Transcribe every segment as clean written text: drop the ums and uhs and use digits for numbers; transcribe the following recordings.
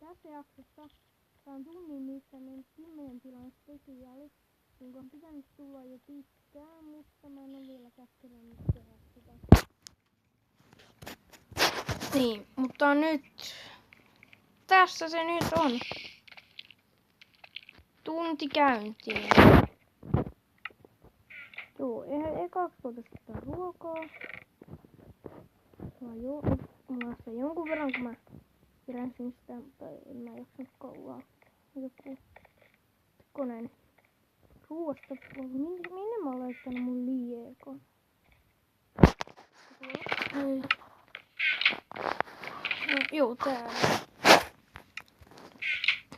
tässä jaksossa saan tunnin, missä meni 10 tilan spesiaali, jonka on pitänyt tulla jo pitkään, mutta mä en ole vielä käskenyt tehdä sitä. Niin, mutta nyt tässä se nyt on. Tunti käyntiin. Joo, ekaksi koitetaan ruokaa. Mulla on jonkun verran, kun mä keräsin sitä, mutta en mä jaksanut kauaa. Joku konen ruoasta. Minne mä oon laittanut mun liekon? No, joo, täällä.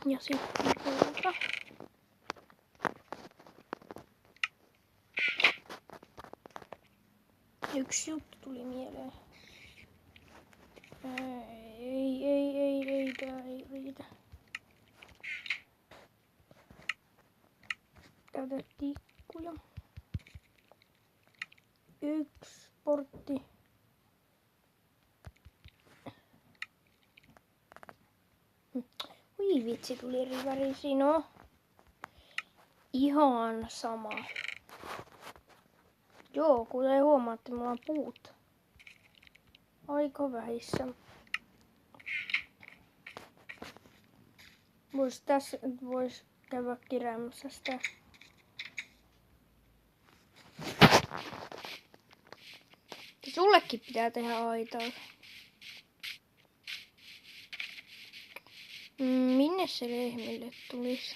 Ja sitten tuolta. Yksi juttu tuli mieleen. Ei, tää ei riitä. Täältä tikkuja. Yksi portti. Ui vitsi, tuli eri värisiä. No, ihan sama. Joo, kuten huomaatte, mulla on puut aika vähissä. Tässä vois käydä kirjaamassa sitä. Sullekin pitää tehdä aitaus. Minne se lehmille tulisi?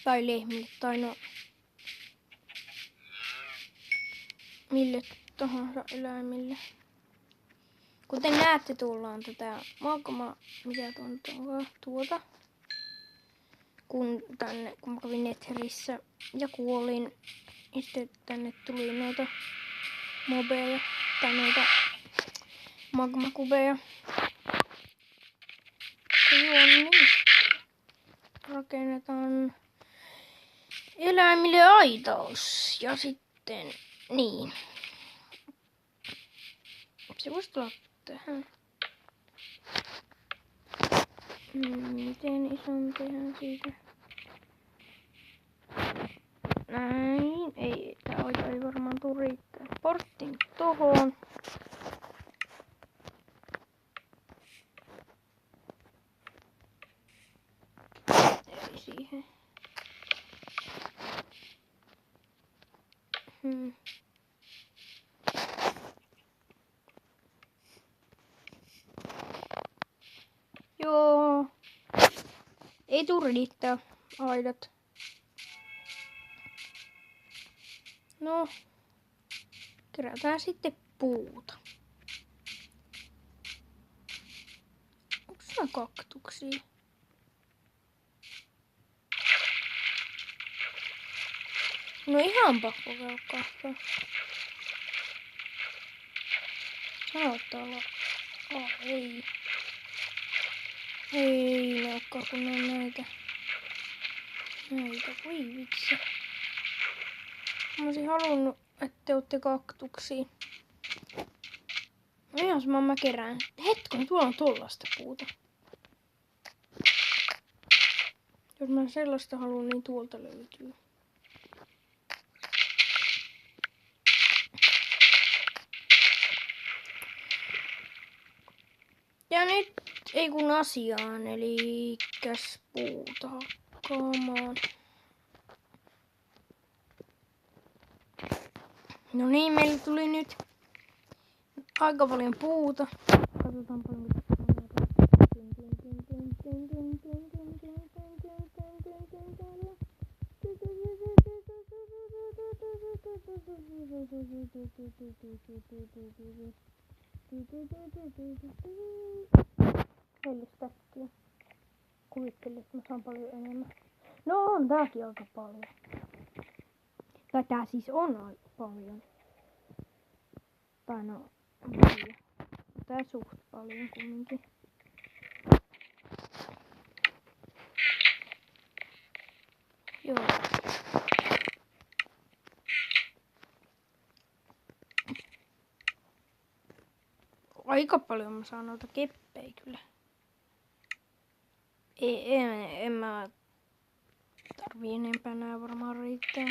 Tai lehmille, tai no mille tahansa eläimille. Kuten näette, tuolla on tätä mikä tuota. Kun mä kävin Netherissä ja kuolin, ja sitten tänne tuli noita mobeja, tai noita magmakubeja. Joo, niin. Rakennetaan eläimille aitaus. Ja sitten, niin. Se voisi tulla tähän. Miten ison tehdään siitä? Näin. Ei, tää aita ei varmaan tuu riittää. Portin tohon. Ei siihen. Joo. Ei tuu riittää aidat. No. Kerätään sitten puuta. Onks nää kaktuksia? No ihan pakko käydä katsoa. Saattaa olla. Ei. Ei ne olekaan kun on näitä. Voi vitsi. Mä olisin halunnut, että te ootte kaktuksia. No ihan sama mä kerään. Hetkinen, tuolla on tollaista puuta. Jos mä sellaista haluan, niin tuolta löytyy. Ja nyt ei kun asiaan, eli puuta hakkaamaan. No niin, meillä tuli nyt aika paljon puuta. Katsotaan paljon Hellistäkin. Kuvittelin, että mä saan paljon enemmän. No on tääkin aika paljon. Tai tää siis on aika paljon. Tai no, paljon. Tää suht paljon kumminkin. Joo. Aika paljon mä saan noita keppejä kyllä. En mä tarvii enempää, nää varmaan riittää.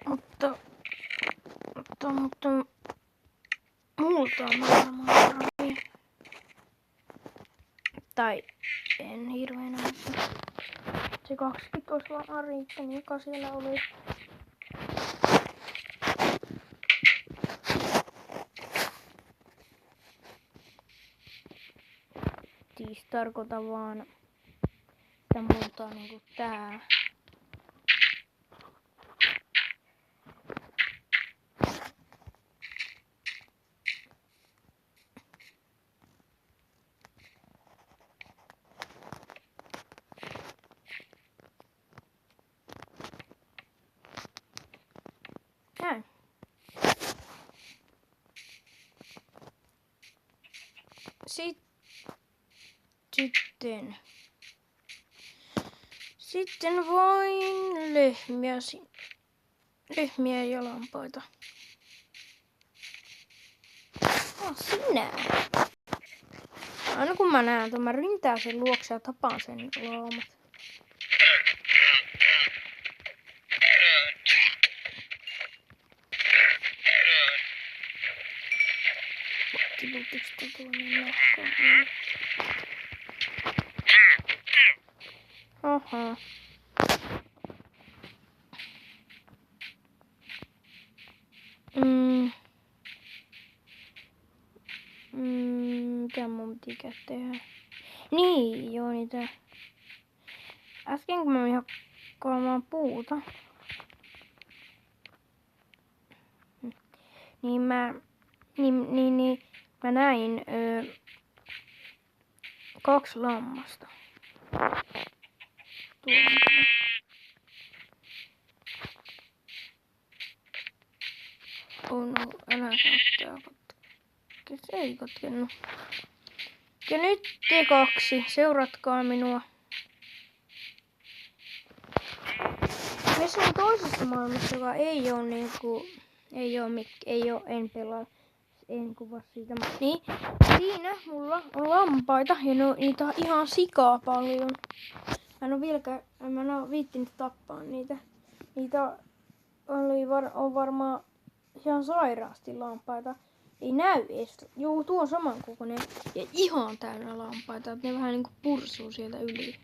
Mutta multa mä varmaan tarvii. Tai en hirveänä, mutta se 20 olisi vaan riittänyt, joka siellä oli. Siis tarkoitan vaan sitä multaa niinku tää. Näin. Sitten voin lehmiä ja lampaita. Sinä. Aina kun mä näen tuon, mä ryntään sen luokse ja tapaan sen laumat. Tilutiksi tuollainen nahka. Aha. Mitä mun pitikään tehdä? Niin, joo niitä. Äsken kun mä menin hakkaamaan puuta. Niin mä näin 2 lammasta. Oh no, älä saa katke. Se ei katkennut. Ja nyt te 2, seuratkaa minua. Missä on toisessa maailmassa, joka ei oo niinku, en pelaa, en kuvaa siitä. Niin, siinä mulla on lampaita ja niitä on ihan sikaa paljon. Mä en oo viittinyt tappaa niitä. Niitä on varmaan ihan sairaasti lampaita. Ei näy edes. Joo, tuo on samankokoinen ja ihan täynnä lampaita. Ne vähän niinku pursuu sieltä yli.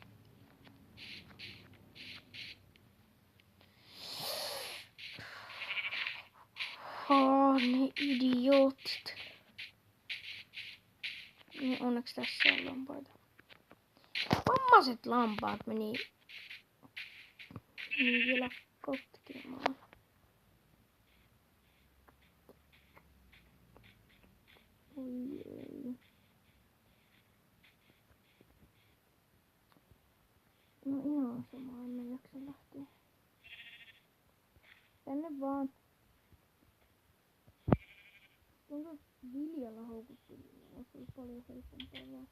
Ne idiootit. Niin onneksi tässä on lampaita. Vammaset lampaat meni vielä kotkemaan. Oi ei. No ihan sama, en mä jaksa lähteä. Tänne vaan. Onko viljalla houkuttelua? Olisi ollut paljon helpompaa vaan.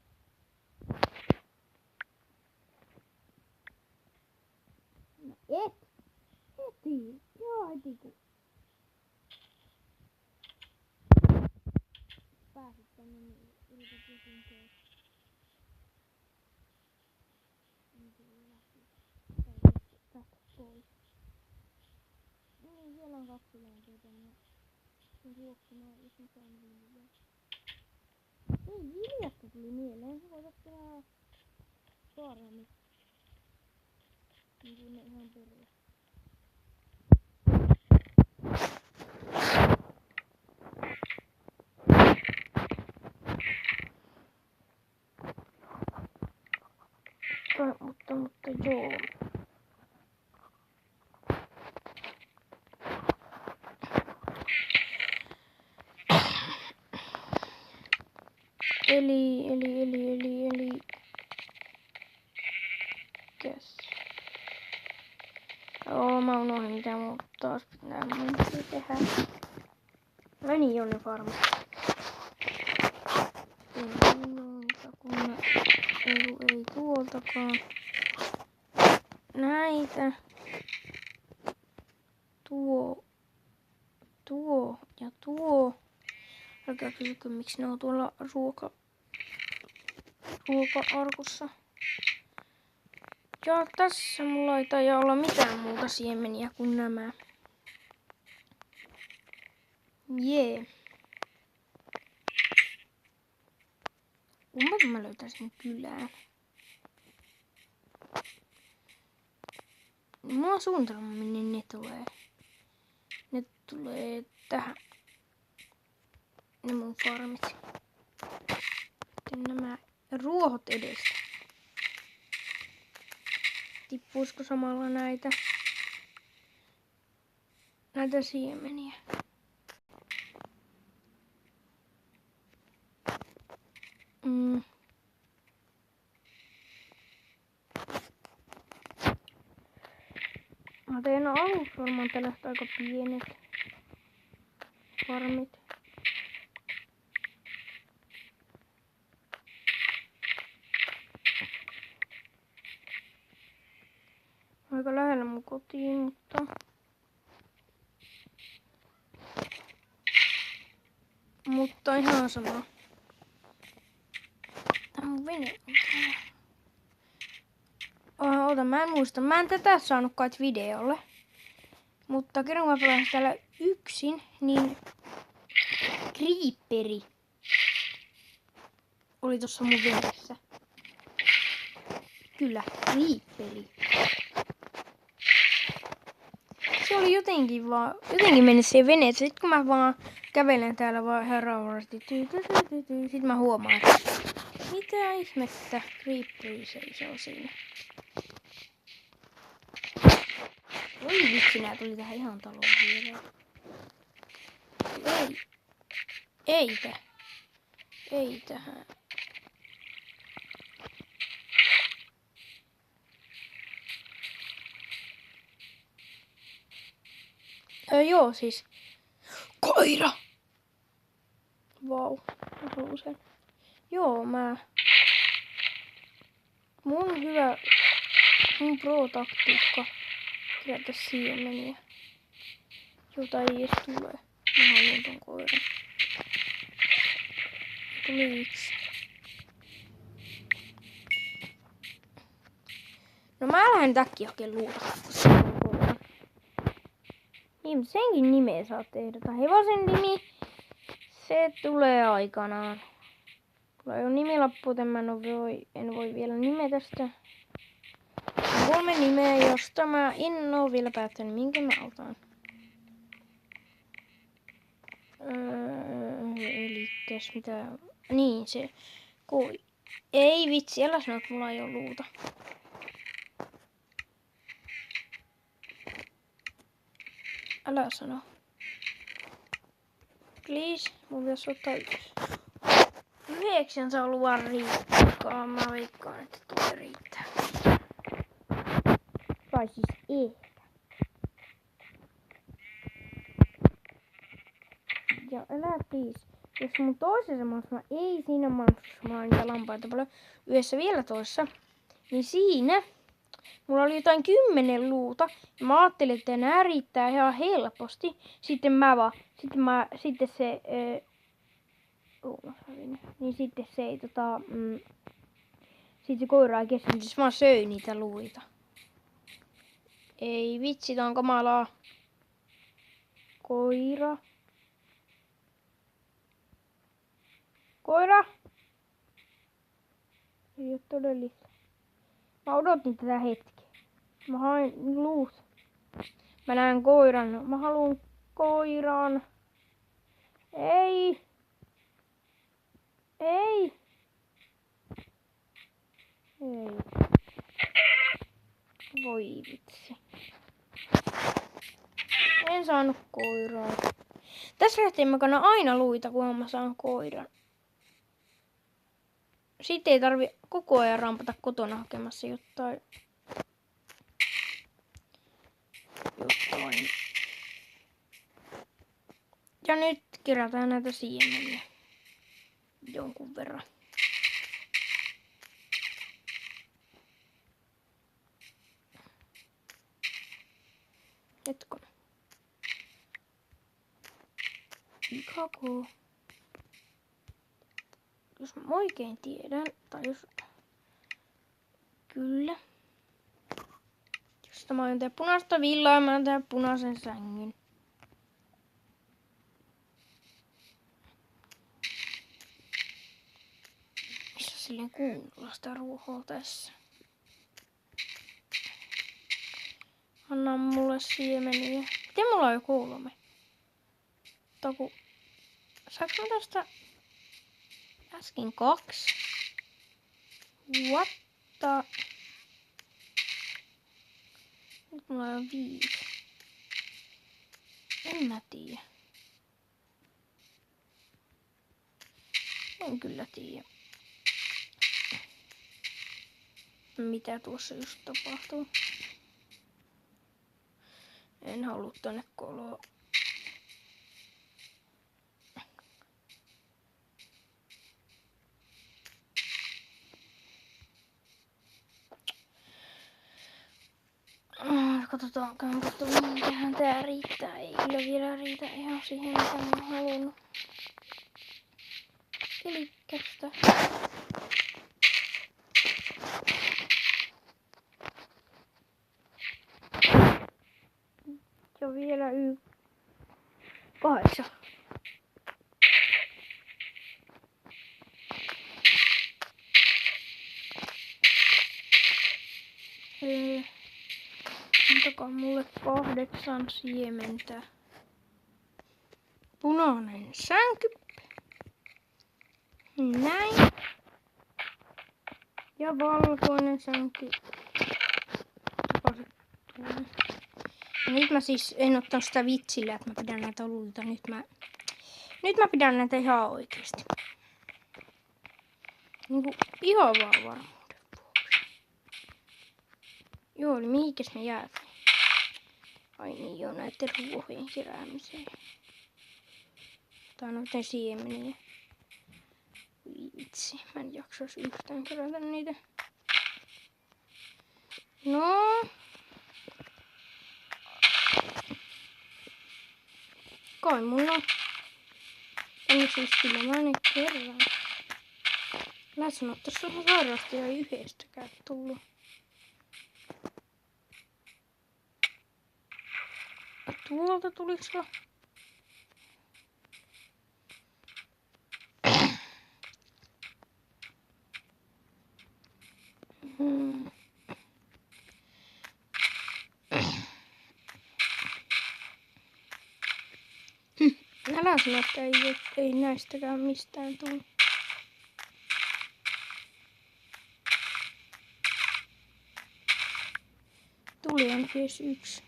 No heti. Joo, heti kun pääsit tänne, niin yrität jokin tehdä. Tästä pois. Niin, siellä on 2 länkeitä. Sen vuoksi jos mä saan viljaa. Ei, viljasta tuli mieleen. Sä voitat tehdä suoraan. Niin kuin ne ihan perus. Mutta joo. Eli. Kes. Joo, mä unohdin mitä mun taas pitää tehdä. Meni jonne varmasti. Ei tuoltakaan. näitä. Tuo ja tuo. Älkää kysykö, miksi ne on tuolla ruoka-arkussa. Ja tässä mulla ei taida olla mitään muuta siemeniä kuin nämä. Jee. Kumpa mä löytäisin kylään. Mulla on suunnitelma, minne ne tulee. Ne tulee tähän. Ne mun farmit. Sitten nämä ruohot edestä. Tippuisiko samalla näitä siemeniä? Mä teen aluksi varmaan tällaista aika pienet farmit. Aika lähellä mun kotiin, mutta ihan sama. Tää mun vene on täällä. Oota, mä en muista. Mä en tätä saanut kai videolle. Mutta kerran mä pelasin täällä yksin, niin Creeperi oli tossa mun veneessä. Kyllä, Creeperi. Se oli jotenkin meni siihen veneeseen. Sitten kun mä vaan kävelen täällä vaan ihan rauhallisesti. Sitten mä huomaan, että mitä ihmettä Creeperi seisoo siinä. Oi vitsi, nää tuli tähän ihan talon viereen. Ei tähän. Joo, siis koira! Vau, mä haluun sen. Joo, mun pro-taktiikka kerätä siemeniä, jota ei edes tule. Mä haluan ton koiran. Please. No mä lähden äkkiä hakemaan luuta, koska mä oon koira. Niin, senkin nimeä saa tehdä. Hevosen nimi, se tulee aikanaan. Mulla ei ole nimilappu, joten en voi vielä nimetä sitä. 3 nimeä, josta mä en oo vielä päättänyt, minkä mä otan. Elikkäs mitä... Niin se... Ei vitsi, älä sano, että mulla ei oo luuta. Älä sano. Please, mun pitäisi ottaa 9 saa luvan riittää. Mä veikkaan, että tulee riittää. Tai siis ei. Ja älä please. Jos mun toisessa maailmassa ei siinä maailmassa mä oon niitä lampaita paljon yhdessä vielä toisessa, niin siinä mulla oli jotain 10 luuta. Ja mä ajattelin, että nää riittää ihan helposti. Sitten se koira ei kestänyt, siis mä söin niitä luita. Ei vitsi, tää on kamalaa. Koira. Ei oo todellista. Mä odotin tätä hetkeä. Mä hain luut. Mä näen koiran. Mä haluun koiran. Ei. Voi vitsi. En saanut koiraa. Tässä lähtee mä kannan aina luita, kun mä saan koiran. Sitten ei tarvi koko ajan rampata kotona hakemassa jotain. Ja nyt kerätään näitä siemeniä jonkun verran. Chicago. Jos mä oikein tiedän, tai jos... Kyllä. Jos mä aion tehdä punaista villaa, mä aion tehdä punaisen sängyn. Missä silleen kuunnella sitä ruohoa tässä? Anna mulle siemeniä. Miten mulla on jo 3? Toku. Saanko mä tästä äsken 2? What the? Nyt mulla on 5. En mä tiedä. En kyllä tiedä. Mitä tuossa just tapahtuu. En halua tonne koloa. Katsotaanko, mihinkähän tää riittää. Ei kyllä vielä riitä ihan siihen, mitä mä oon halunnut. Elikkästä. Ja vielä 8. Antakaa mulle 8 siementä. Punainen sänky. Näin. Ja valkoinen sänky. Ja nyt mä siis en ottanut sitä vitsillä, että mä pidän näitä luita. Nyt mä pidän näitä ihan oikeesti. Niinku ihan vaan varmuuden vuoksi. Joo, eli mihinkäs ne jää? Ai niin joo, näiden ruohojen keräämiseen. Tää on noiden siemeniä. Vitsi, mä en jaksais yhtään kerätä niitä. No. Kai mun on. En siis kyllä mä ne kerran. Lää sanoa, tässä on sairaasti ja yhdestäkään tullut. Tuolta tuliko? Älä sano, että ei näistäkään mistään tullut. Tuli ainakin edes 1.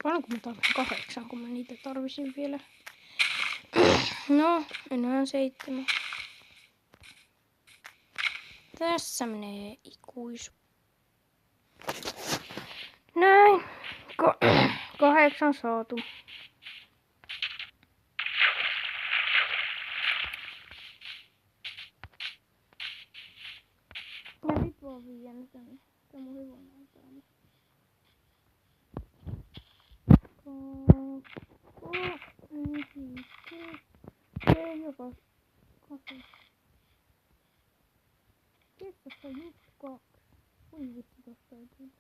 Paljonko mä tarvitsen 8, kun mä niitä tarvisin vielä? No, enää 7. Tässä menee ikuisu. Näin. 8 saatu. Ja nyt vaan vien tänne. Tämä mun hevonen on täällä. Joka 8. Tässä on just 2. Oi vitsi, tosta ei tule.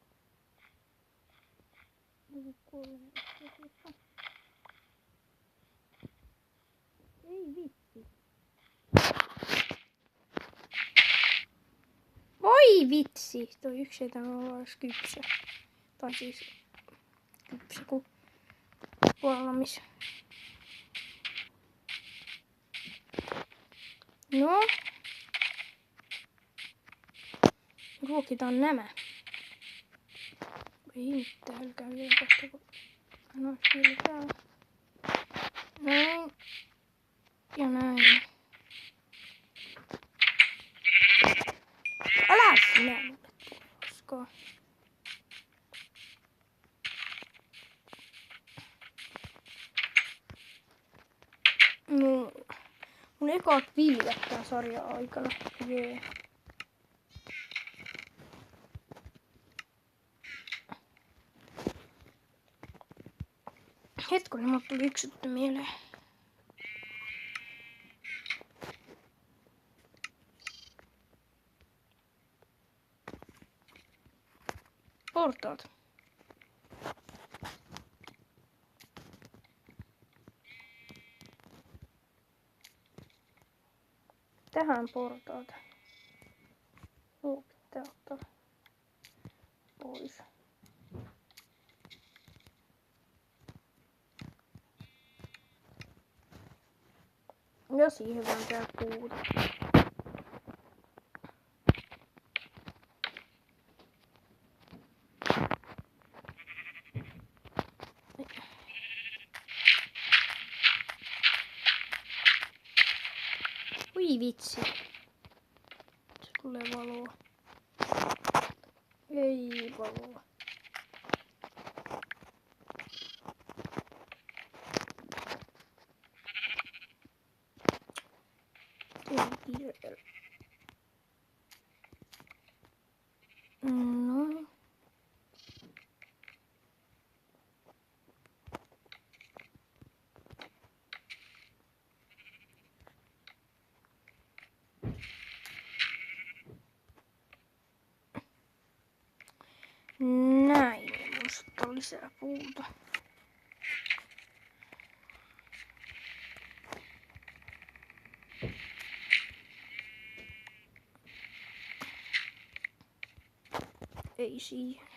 Joku 3. Ei vitsi. Voi vitsi! Toi yksi ei tainnut olla edes kypsä. Tai siis kypsä kuin valmis. No. Ruokitaan nämä. Ei mitään, älkää vielä kohta, kun hän on vielä täällä. Näin. Ja näin. Älä sinä mulle koskaan. No, mun ekat viljat tää sarjan aikana. Jee. Hetkonen, mulle tuli yksi juttu mieleen. Portaat. Tähän portaat. Pitää ottaa pois. Ja siihen vaan tää puuta. Ui vitsi. Se tulee valoa. Ei valoa. Noin. Näin. Musta lisää puuta. Ei siihen.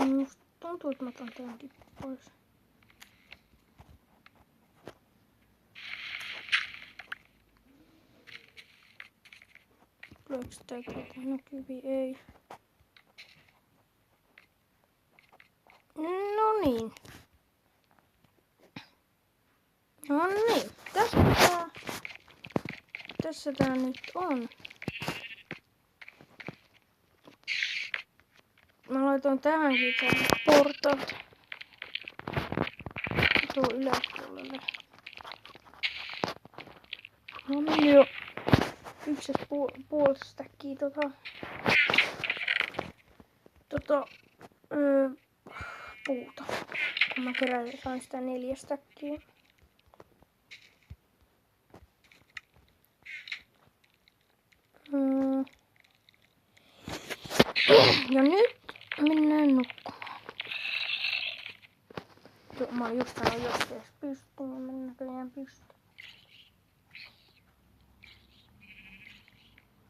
Musta tuntuu, että mä otan tämänkin pois. Tuleeko tää näkyviin? Ei. No niin. No niin. Tässä tää nyt on. Mä laitoin tähänkin tänne portaat. Se on yläpuolelle. No niin jo. Yksi puolesta stäkkiä puuta. Mä sain sitä 4 stäkkiä. Ja nyt mennään nukkumaan. Mä oon just sanonut, jos edes pystyy, niin mä näköjään pystyn.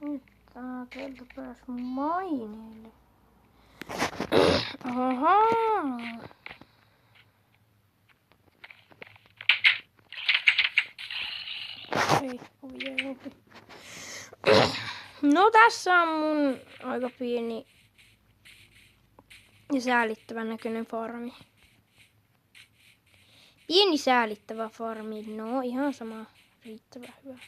Nyt täältä pääs maineelle. Ahaa. Ei, ovi auki. No tässä on mun aika pieni ja säälittävän näköinen farmi. Pieni säälittävä farmi, no ihan sama, riittävän hyvä.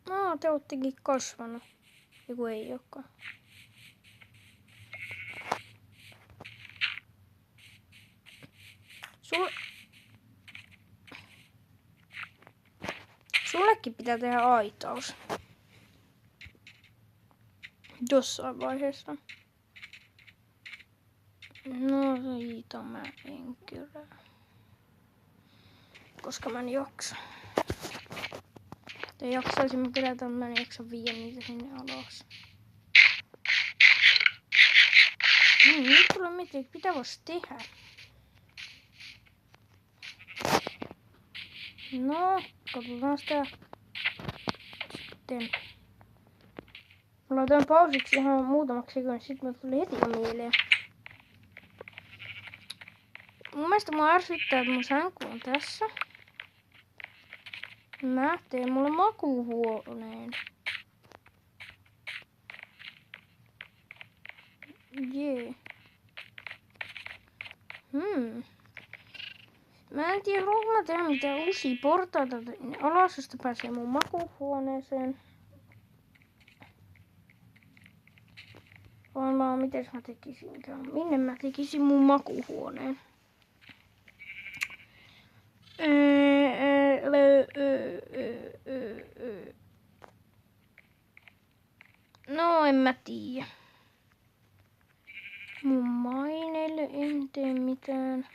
No, te oottekin kasvanut. Joku ei olekaan. Sullekin pitää tehdä aitaus. Jossain vaiheessa. No siitä mä en kyllä. Koska mä en jaksa. Tai jaksaisin mä kerätä, mutta mä en jaksa viedä niitä sinne alas. Nyt tulee mitään, mitä vois tehdä. No, katsotaan sitä sitten. Mä laitan pausiksi ihan muutamaksi sekunnin, sit mä tuli heti jo mieleen. Mun mielestä mua ärsyttää, että mun sänky on tässä. Mä teen mulle makuuhuoneen. Jee. Mä en tiedä, haluanko mä tehdä mitään uusia portaita alas, josta pääsee mun makuuhuoneeseen. Vaan miten mä tekisinkään? Minne mä tekisin mun makuuhuoneen? No en mä tiedä. Mun maineille en tee mitään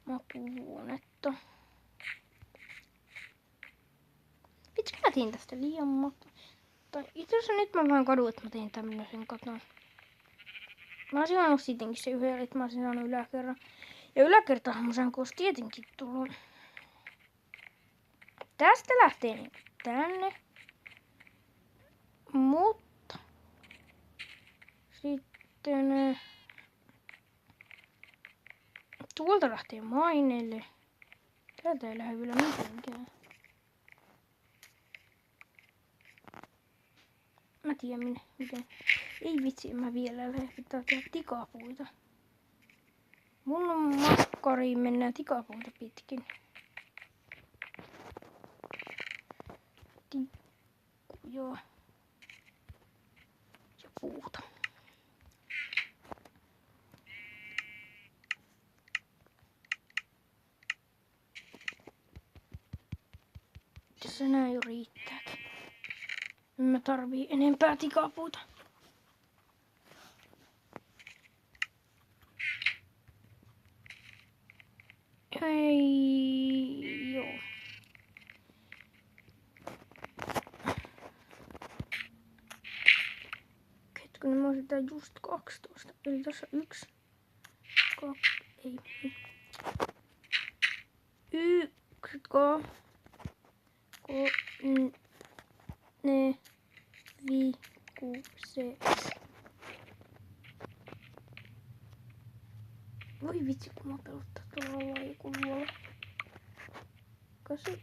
makuuhuonetta. Vitsi mä tein tästä liian tai itse asiassa nyt mä vähän kadun, että mä tein tämmösen katon. Mä olisin saanut sittenkin se yhdellä, että mä olisin saanut yläkerran. Ja yläkertahmosen koos tietenkin tullut. Tästä lähtee niin tänne. Mutta sitten tuolta lähtee maineelle. Täältä ei lähde vielä mitenkään. Mä tiedän miten. Ei vitsi, mä vielä lähde. Pitää tehdä tikapuita. Mun on makkariin mennään tikapuita pitkin. Joo. Ja puuta. Tässä nää jo riittääkin. En mä tarvii enempää tikapuuta. Ei, joo. Hetkinen, mä oon just 12. Eli tossa 1, 2, ei. 1, 2, 3, 4, 5, 6, 7. Voi vitsi, kun mä pelottaa tuolla ollaan joku luola. 8,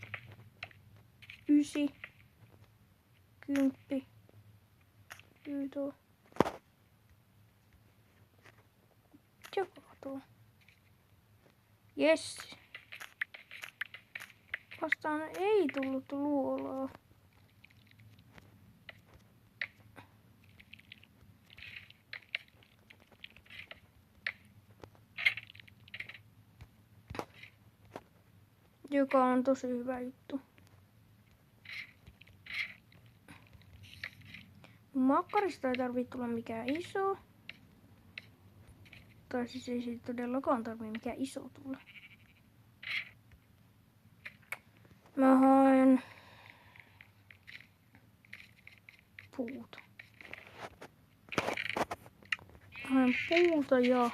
9, 10, 11. Joku tuo. Jes. Vastaan ei tullut luolaa. Joka on tosi hyvä juttu. Makkarista ei tarvitse tulla mikään iso. Tai siis ei siitä todellakaan tarvitse mikään iso tulla. Mä haen puuta. Haen puuta ja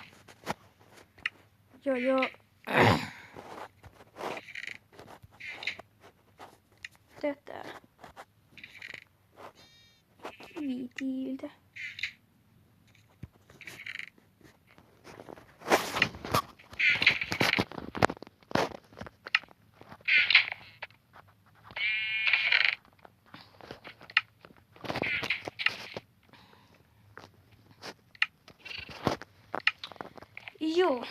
tätä kivitiiltä. Joo.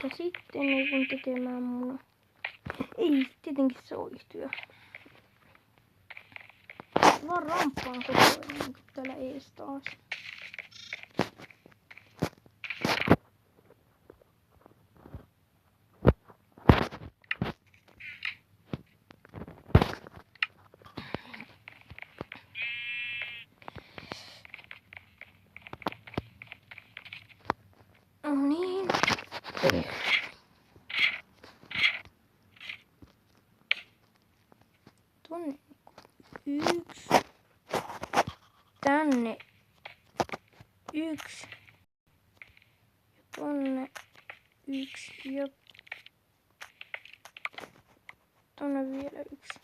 Ja sitten joudun tekemään mun... Ei, tietenkin soihtuja. Vaan ramppaan koko ajan niin täällä ees taas. No niin. Tonne 1. Tänne 1. Ja tonne 1. Ja tonne vielä 1.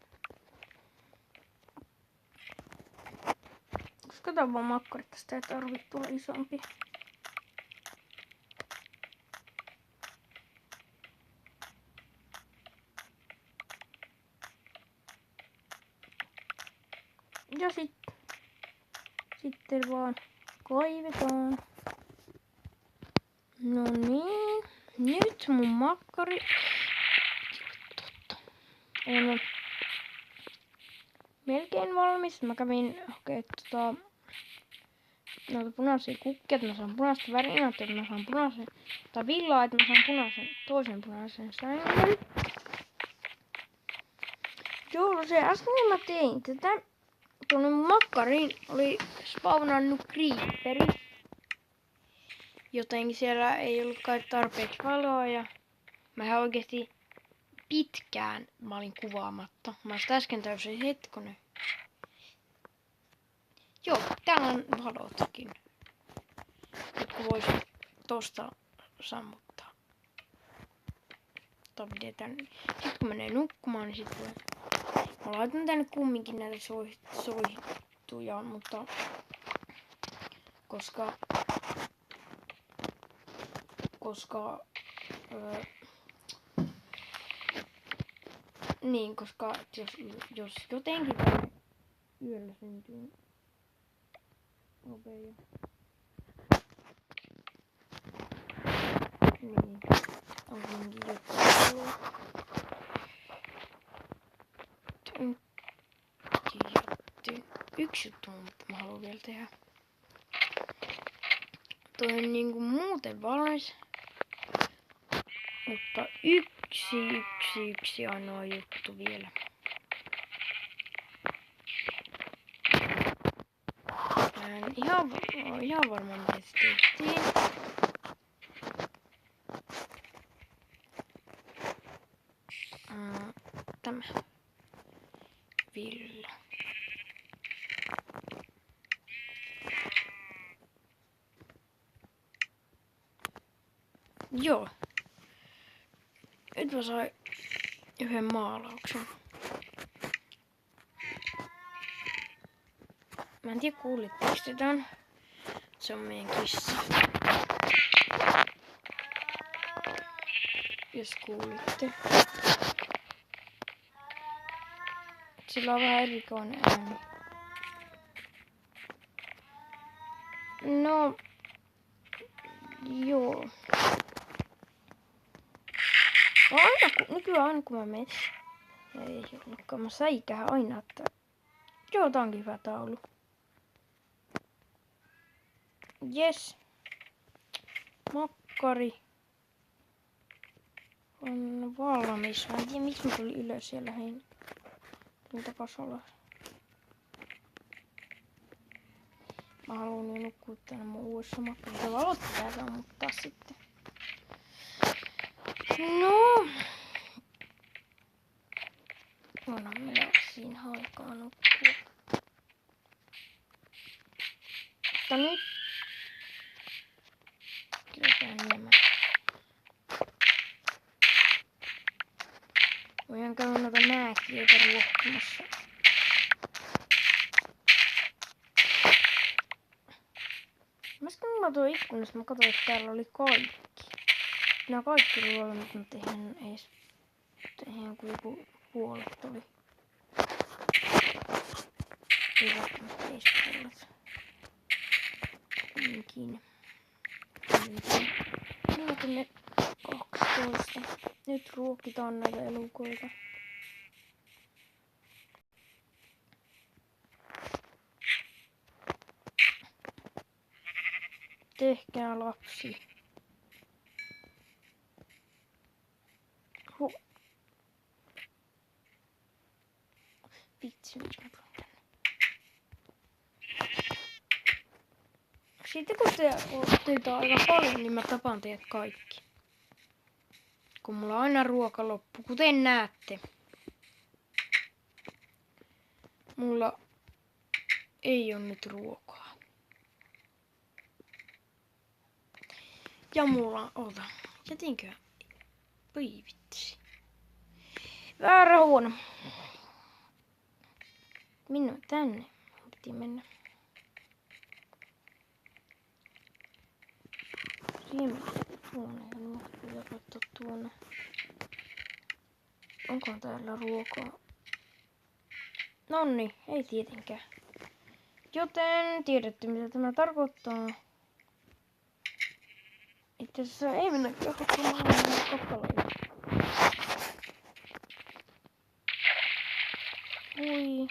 Katsotaan vaan makkarit, tästä ei tarvitse tulla isompi. Ja sitten vaan kaivetaan. No niin, nyt mun makkari on melkein valmis. Mä kävin noita punaisia kukkia, että mä saan punaista värinäyttöä, että mä saan punaisen, tai villaa, että mä saan punaisen, toisen punaisen sängyn. Joo, se äsken kun mä tein tätä, tuonne mun makkariin oli spawnannut creeperi. Jotenkin siellä ei ollut kai tarpeeksi valoa ja mähän oikeesti pitkään mä olin kuvaamatta. Mä oon äsken täysin hetkonen. Joo, täällä on valotkin. Jotka vois tosta sammuttaa. Tai pidetään. Sitten kun menee nukkumaan, niin sit voi. Mä laitan tänne kumminkin näitä soihtuja, mutta koska niin, koska jos jotenkin tänne yöllä syntyy opeja. Niin, on kuitenkin jotain. Yksi juttu, mutta mä haluan vielä tehdä. Toi on niinku muuten valmis. Mutta yksi ainoa juttu vielä. Mä en ihan varma miten se tehtiin. Tämä villa. Joo. Nyt mä sain yhden maalauksen. Mä en tiedä kuulitteko sitä. Se on meidän kissa. Jos kuulitte. Sillä on vähän erikoinen ääni. No. Joo. Nykyään aina kun mä menen. Ei ollutkaan. Mä säikähän aina, että joo, tää onkin hyvä taulu. Jes. Makkari. On valmis. Mä en tiedä miksi mä tulin ylös siellä hein. Tuli takas alas. Mä haluun jo nukkua tänne mun uudessa makkarissa. Valot pitää sammuttaa sitten. No. Anna minä siinä aikaa nukkua. Mutta nyt. Kyllä tää enemmän. Voidaan käydä noita nääkiöitä ruokkimassa. Kun mä tuon ikkunasta, mä katsoin, että täällä oli kaikki. Nää kaikki ruoat, mutta eihän kun joku puolet oli. Ei välttämättä ees puolet. Niinkin. Nyt on ne 12. Nyt ruokitaan näitä elukoita. Tehkää lapsi. Vitsi, mikä on tänne. Sitten kun teitä on aika paljon, niin mä tapaan teidät kaikki. Kun mulla on aina ruoka loppu, kuten näette. Mulla ei ole nyt ruokaa. Ja mulla on, jätinkö? Oi vitsi. Väärä huono. Minne tänne? Mun piti mennä. Siinä tuonne ja nyt pitää laittaa tuonne. Onko täällä ruokaa? Nonni, ei tietenkään. Joten tiedätte mitä tämä tarkoittaa. Itse asiassa ei mennä katsomaan kappaleita. Ui.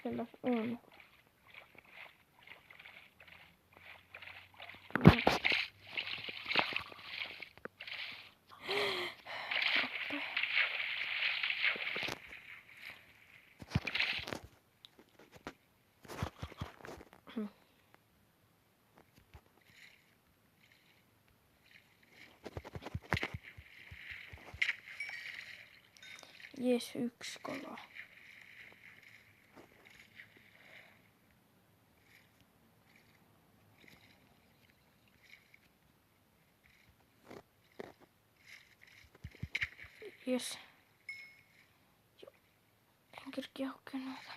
Siellä on. Jes, 1 kala. Jes. Joo. En kerkiä haukea noita.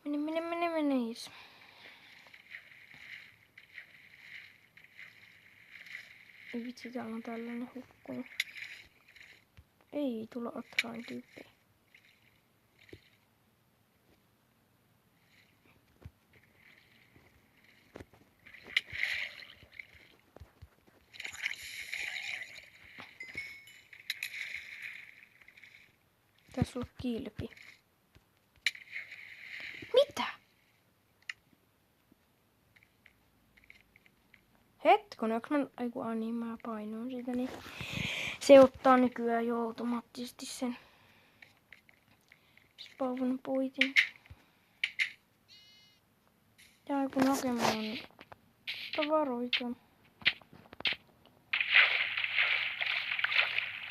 Mene, jes. Ei vitsi, täällä on tällainen hukkunut. Ei tulla Atrain tyyppiä. Tässä on kilpi. Mitä? Hetkonen, niin mä painoin sitä, niin se ottaa nykyään jo automaattisesti sen spawn pointin. Ja kun hakemaan tavaroita.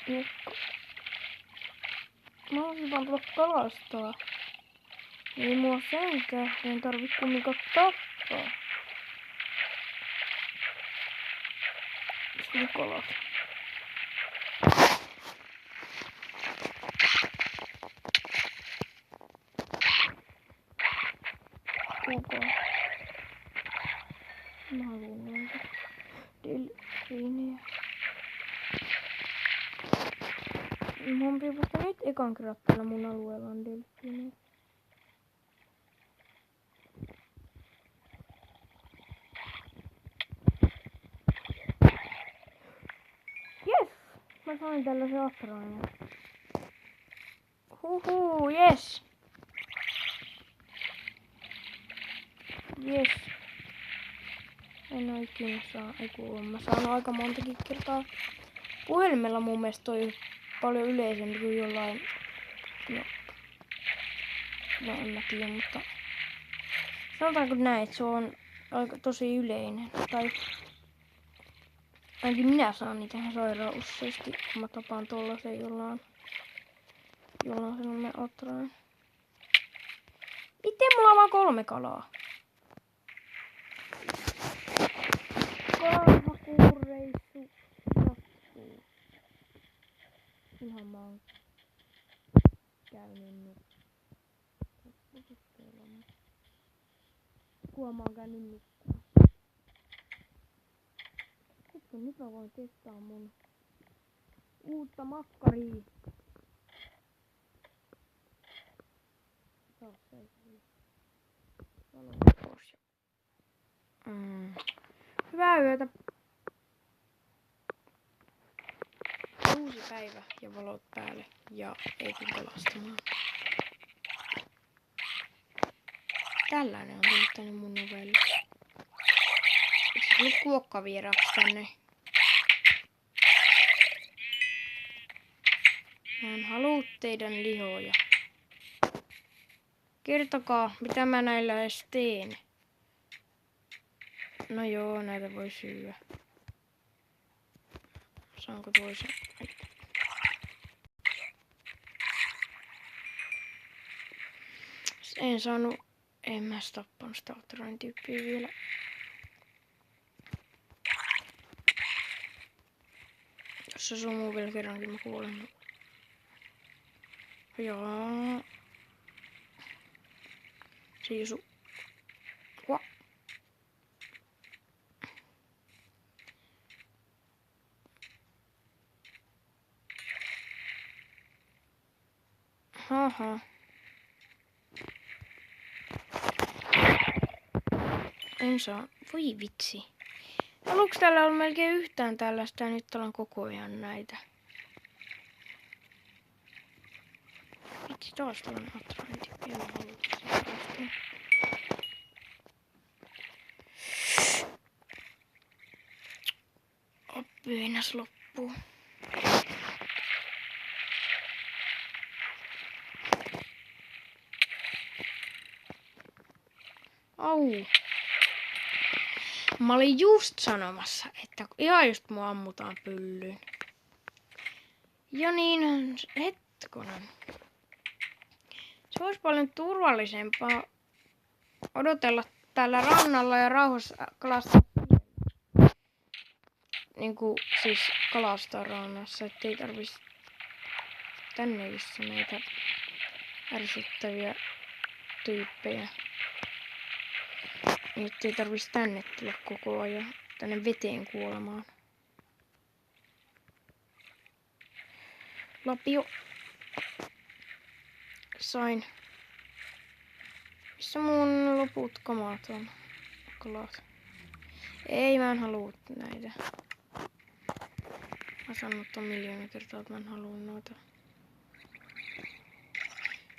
Jukka. Mä olisin vaan tulla kalastaa. Ei mua sen tähden tarvitse kumminkaan tappaa. Sun kalat. Kuka? Mä haluun noita delfiinejä. Mun piipusta nyt ekan kerran täällä mun alueella on delfiinejä. Jes! Mä sain tällaisen Atrainen. Huhuu, jes! Jes. En oo ikinä saa, mä saan aika montakin kertaa. Puhelimella mun mielestä toi paljon yleisempi kuin jollain. No en mä tiedä, mutta sanotaanko näin, että se on aika tosi yleinen. Tai ainakin minä saan niitä ihan sairaan useasti, kun mä tapaan tollasen, jolla on sellainen Atrain. Miten mulla on vaan 3 kalaa? Kalahakureissu jatkuu. Ihan mä oon käynyt mä oon käynyt nukkua. Sitten nyt mä voin testaa mun uutta makkaria. Taas ei hyvin. Hyvää yötä. Uusi päivä ja valot päälle ja eikin kalastamaan. Tällainen on tullut tänne mun ovelle. Eikö tullut kuokkavieraaksi tänne? Mä en halua teidän lihoja. Kertokaa, mitä mä näillä edes teen. No joo, näitä voi syödä. Saanko toisen? En saanut. En mä tappanut sitä Atrain tyyppiä vielä. Jos se sumuu vielä kerrankin, mä kuolen. Joo. Siisu. Hua. Haha. En saa. Voi vitsi. Aluksi täällä on melkein yhtään tällaista ja nyt on koko ajan näitä. Vitsi, taas tällainen Atrain tyyppi. En halua sitä. Oppiinas loppuu. Au. Mä olin just sanomassa, että ihan just mua ammutaan pyllyyn. Ja niin, hetkonen. Se olisi paljon turvallisempaa odotella täällä rannalla ja rauhassa kalastaa. Niinku siis kalastaa rannassa, ettei tarvitsisi tänne missä näitä ärsyttäviä tyyppejä. Ettei tarvitsisi tänne tulla koko ajan tänne veteen kuolemaan. Lapio. Sain. Missä mun loput kamat on? Kalat. Ei, mä en halua näitä. Mä sanonut ton miljoona kertaa, että mä en halua noita.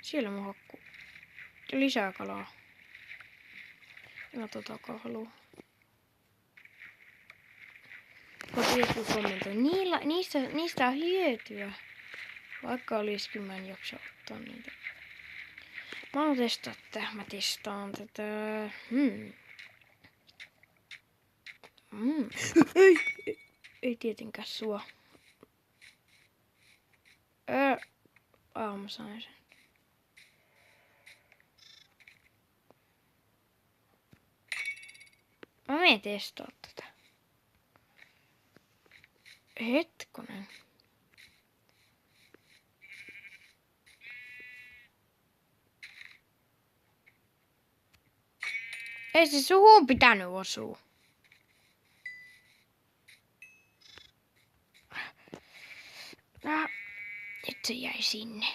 Siellä mun hakku. Lisää kalaa. En mä totakaan halua. Koska joku kommentoi. Niistä on hyötyä. Vaikka olisikin mä en jaksa ottaa niitä. Mä haluan testaa tätä. Mä testaan tätä. Ei tietenkään sua. Mä sain sen. Mä menen testaa tätä. Hetkonen. Ei se suhun pitänyt osua. Nyt se jäi sinne.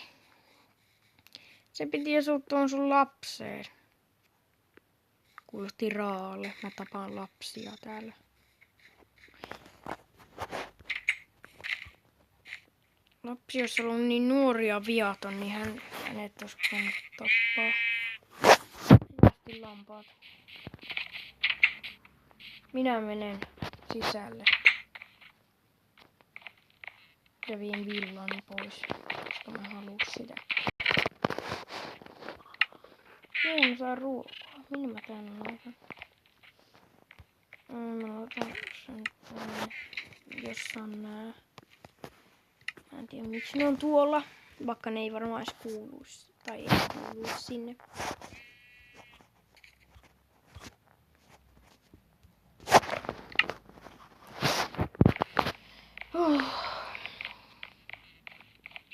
Se piti osua tuon sun lapseen. Kuulosti raalle. Mä tapaan lapsia täällä. Lapsi, jos on ollut niin nuori ja viaton, niin hänet olisi voinut tappaa. Hyvästi lampaat. Minä menen sisälle. Ja vien villani pois, koska mä haluan sitä. Joo, mä saan ruokaa. Minne mä tänne laitan? Mä laitan sen tänne. Jossain nää. Mä en tiedä miksi ne on tuolla. Vaikka ne ei varmaan edes kuuluisi. Tai ei kuuluisi sinne.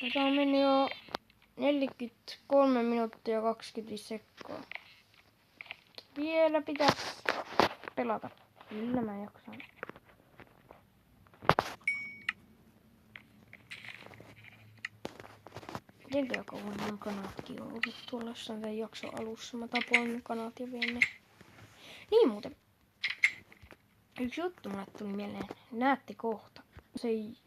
Tätä on mennyt jo 43 minuuttia ja 25 sekkaa. Vielä pitäisi pelata. Kyllä mä jaksan. Mitenkä kauan mun kanatkin on ollut tuolla jossain tämän jakson alussa. Mä tapoin ne kanat ja vien ne. Niin muuten. Yksi juttu mulle tuli mieleen. Näette kohta. Se ei